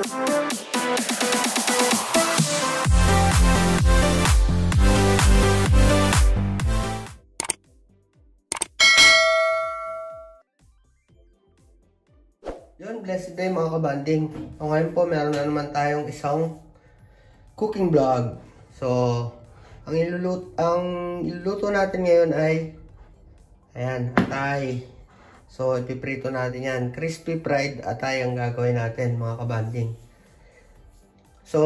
Yun, blessed day mga kabanding. So ngayon po, meron na naman tayong isang cooking vlog. So, ang iluluto natin ngayon ay ayan, atay. So, ipiprito natin yan. Crispy fried atay ang gagawin natin mga kabanding. So,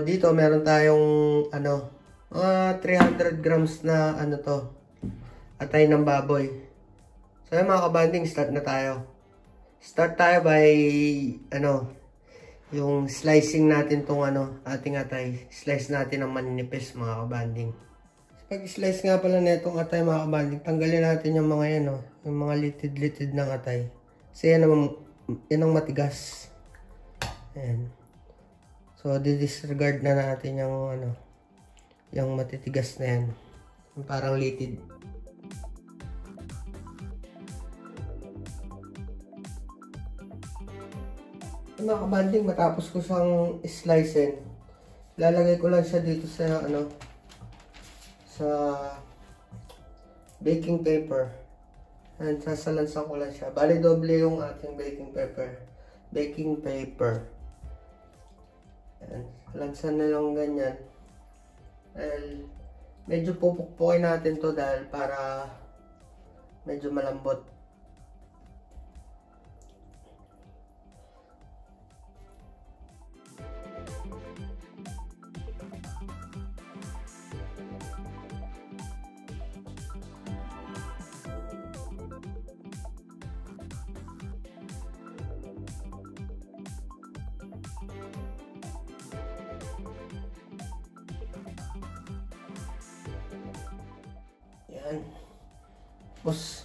dito meron tayong mga 300 grams na atay ng baboy. So, yun mga kabanding, start na tayo. Start tayo by yung slicing natin tong ating atay. Slice natin ng maninipis mga kabanding. Pag-slice nga pala netong atay mga kabanding, tanggalin natin yung mga yung mga litid-litid ng atay. Kasi yan ang matigas. Ayan. So di-disregard na natin yung matitigas na yan. Yung parang litid. Mga kabanding, matapos ko siyang slicein, lalagay ko lang siya dito sa sa baking paper. And sasalansan ko lang siya. Bali doble yung ating baking paper. And lansan na lang ganyan. Dahil medyo pupukpukin natin to dahil para medyo malambot. Yan. Tapos,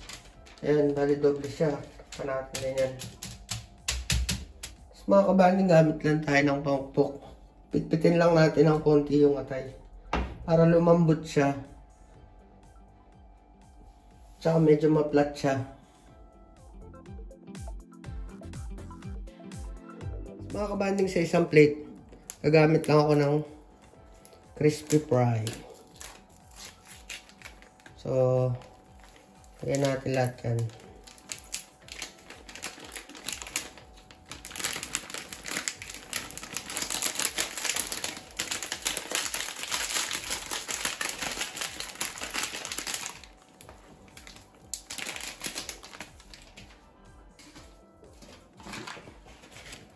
ayan, bali doble siya. Takpan natin ganyan. Tapos mga kabanding, gamit lang tayo ng pangpok. Pitpitin lang natin ng konti yung atay. Para lumambot siya. Tsaka medyo ma-flat siya. Mga kabanding, sa isang plate, gagamit lang ako ng crispy fry. So, lagyan natin lahat yan.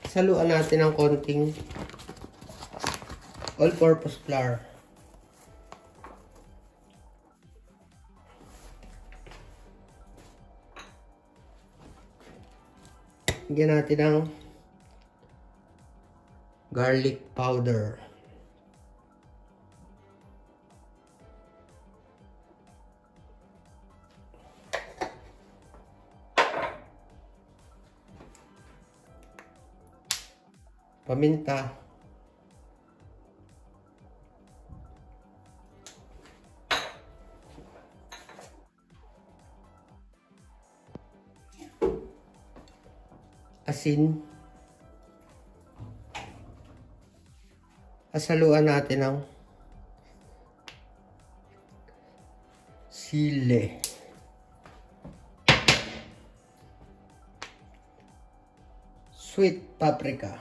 Saluan natin ng konting all-purpose flour. Lagyan natin ng garlic powder. Paminta. Asin. Haluan natin ng sili. Sweet paprika.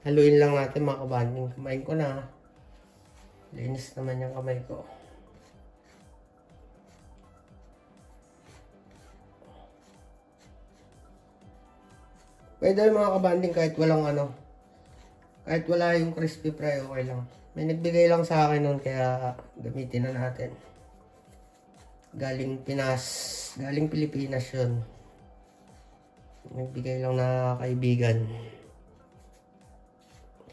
Haluin lang natin mga kabanding. Kumain ko na. Linis naman yung kamay ko. Pwede mga kabanding kahit walang kahit wala yung crispy fry, okay lang. May nagbigay lang sa akin nun kaya gamitin na natin. Galing Pilipinas yun. Nagbigay lang na kaibigan.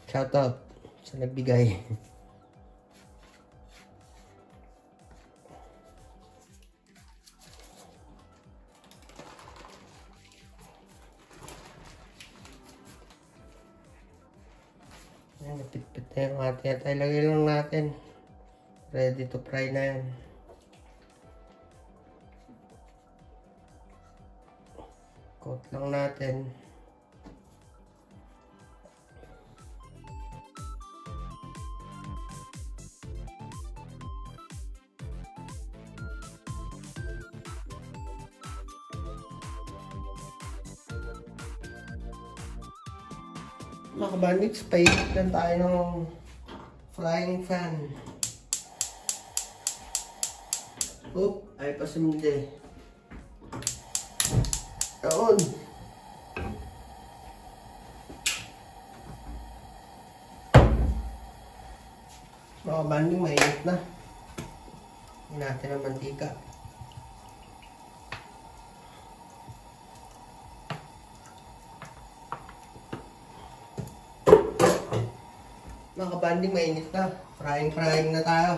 Shout out sa nagbigay. Napit-pit na yung ating atay. Lagay lang natin. Ready to fry na yan. Coat lang natin. Mga kabandits, paikot lang tayo ng frying fan. Oop, ay pasimindi. Yun. Mga kabanding, mainit na. Hindi natin ang mantika. Mga kabanding, mainit na. Frying na tayo.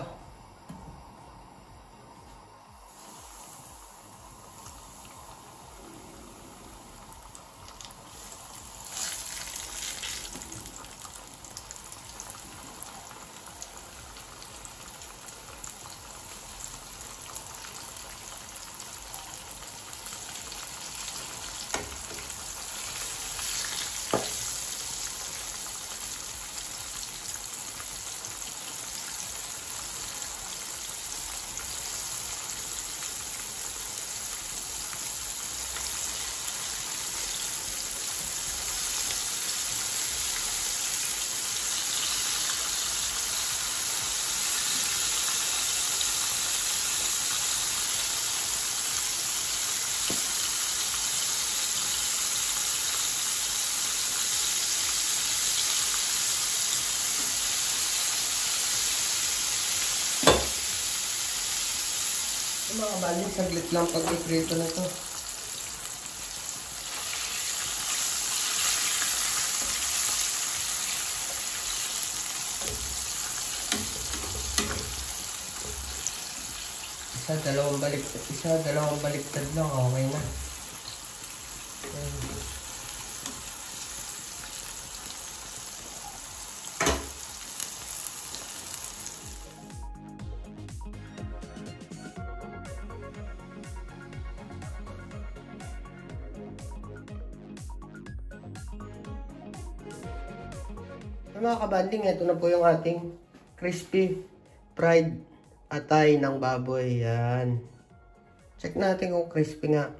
Mga kabanding, saglit lang pag-iprito na to. Dalawang baliktad lang, okay na. Mga kabanding, ito na po yung ating crispy fried atay ng baboy. Yan. Check natin kung crispy nga.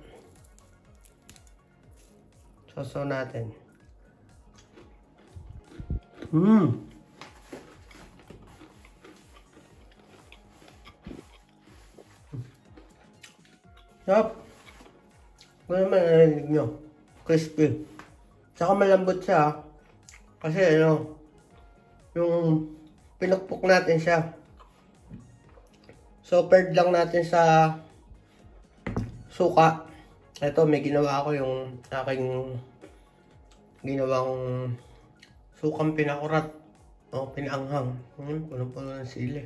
Soso natin. Yup. Kung naman narinig nyo. Crispy. Tsaka malambot siya. Kasi ano, yung pinukpok natin siya. So, paired lang natin sa suka. Ito, may ginawa ko yung aking ginawang sukang pinakurat o pinaanghang. Puno-puno ng sili.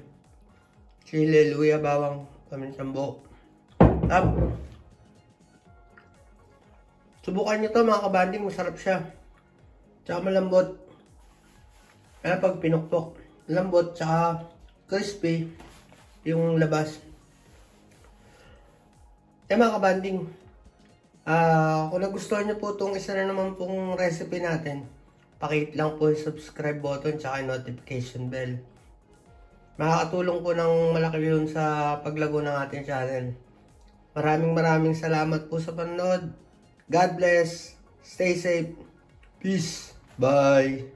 Sili, luya, bawang, paminsang buo. Subukan nyo to mga kabanding, masarap siya. Tsaka malambot. Kaya pag pinukpok, lambot tsaka crispy yung labas. Mga kabanding, kung nagustuhan nyo po itong isa na naman pong recipe natin, pakihit lang po yung subscribe button tsaka yung notification bell. Makakatulong po ng malaki yun sa paglago ng ating channel. Maraming salamat po sa panonood. God bless. Stay safe. Peace. Bye.